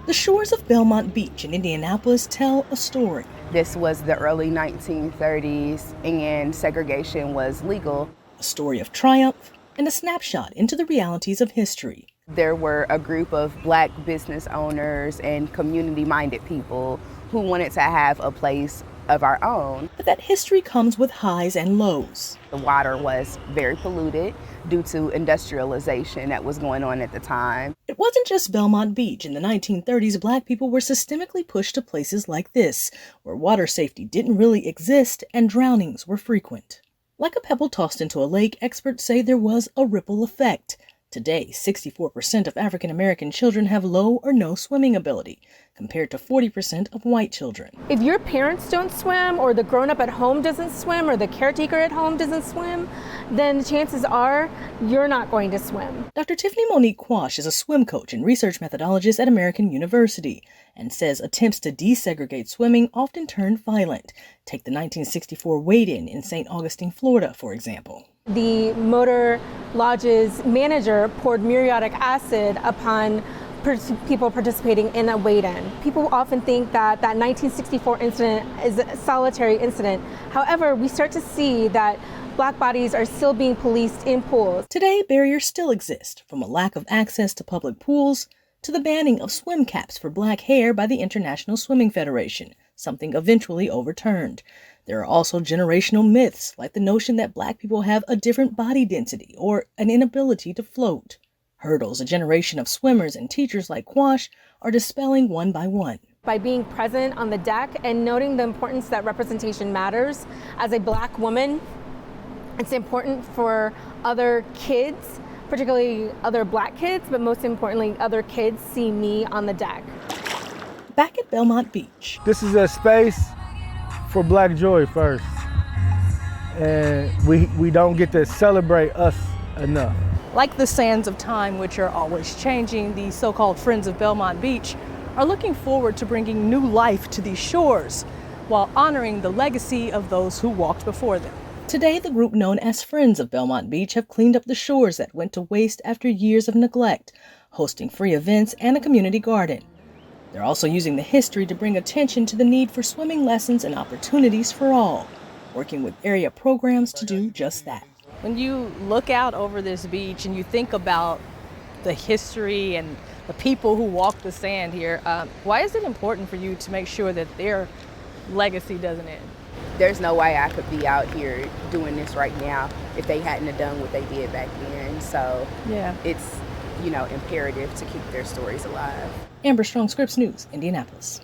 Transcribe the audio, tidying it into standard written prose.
The shores of Belmont Beach in Indianapolis tell a story. This was the early 1930s and segregation was legal. A story of triumph and a snapshot into the realities of history. There were a group of Black business owners and community-minded people who wanted to have a place of our own. But that history comes with highs and lows. The water was very polluted due to industrialization that was going on at the time. It wasn't just Belmont Beach. In the 1930s, Black people were systemically pushed to places like this, where water safety didn't really exist and drownings were frequent. Like a pebble tossed into a lake, experts say there was a ripple effect. Today, 64% of African American children have low or no swimming ability, compared to 40% of white children. If your parents don't swim, or the grown-up at home doesn't swim, or the caretaker at home doesn't swim, then the chances are you're not going to swim. Dr. Tiffany Monique Quash is a swim coach and research methodologist at American University and says attempts to desegregate swimming often turn violent. Take the 1964 wade-in in St. Augustine, Florida, for example. The Motor Lodge's manager poured muriatic acid upon people participating in a wade-in. People often think that 1964 incident is a solitary incident. However, we start to see that Black bodies are still being policed in pools. Today, barriers still exist, from a lack of access to public pools to the banning of swim caps for Black hair by the International Swimming Federation, something eventually overturned. There are also generational myths, like the notion that Black people have a different body density or an inability to float. Hurdles a generation of swimmers and teachers like Quash are dispelling one by one. By being present on the deck and noting the importance that representation matters, as a Black woman, it's important for other kids, particularly other Black kids, but most importantly, other kids see me on the deck. Back at Belmont Beach. This is a space for Black joy first, and we don't get to celebrate us enough. Like the sands of time, which are always changing, the so-called Friends of Belmont Beach are looking forward to bringing new life to these shores while honoring the legacy of those who walked before them. Today, the group known as Friends of Belmont Beach have cleaned up the shores that went to waste after years of neglect, hosting free events and a community garden. They're also using the history to bring attention to the need for swimming lessons and opportunities for all, working with area programs to do just that. When you look out over this beach and you think about the history and the people who walk the sand here, why is it important for you to make sure that their legacy doesn't end? There's no way I could be out here doing this right now if they hadn't have done what they did back then. So yeah, it's imperative to keep their stories alive. Amber Strong, Scripps News, Indianapolis.